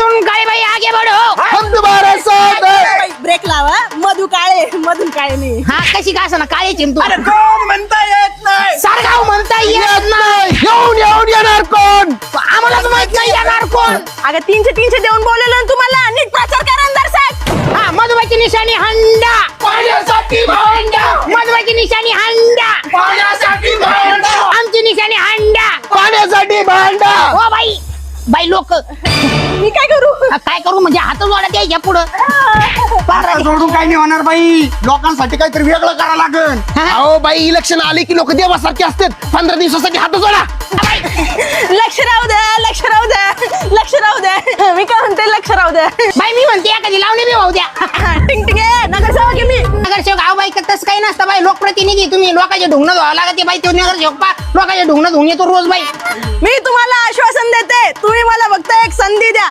मधून काळे बाई आगे बढो. हम तुम्हारे साथ हैं. ब्रेक लावा. मधु काळे नाही. हा कशी का असं काळे चिंतू अरे कोण म्हणता येत नाही. सारगाव म्हणता येत नाही. येऊन येणार कोण? आम्हालाच माहित नाही येणार कोण. अगं 300 देऊन बोलवलं ना तुम्हाला. नीट प्रचार करा ना दर्शक. हा मधुबाईची निशाणी हंडा. पाण्यासाठी भांडा. मधुबाईची निशाणी हंडा. पाण्यासाठी भांडा. आमची निशाणी हंडा. पाण्यासाठी भांडा. हो बाई बाई लोक मी काय करू? काय करू म्हणजे हात जोडा द्यायच्या पुढं. आता सोडून काही नाही होणार बाई. लोकांसाठी काहीतरी वेगळं करावं लागेल. अहो बाई इलेक्शन आले की लोक देवासारखे असतात. 15 दिवसासाठी हात जोडा. लक्ष राहू द्या. मी काय म्हणते लक्ष राहू द्या. बाई मी म्हणते एखादी लावणी बी होऊ द्या. टिंग टिंग नगरसेवक आहे मी. नगरसेवक आहो बाई तसं काही नसतं बाई. लोकप्रतिनिधी तुम्ही लोकांचे ढुंगणं धुवावं लागते बाई. तो नगरसेवक पा लोकांचे ढुंगणं धुवून येतो रोज बाई. मी तुम्हाला आश्वासन देते. तुम्ही मला फक्त एक संधी द्या.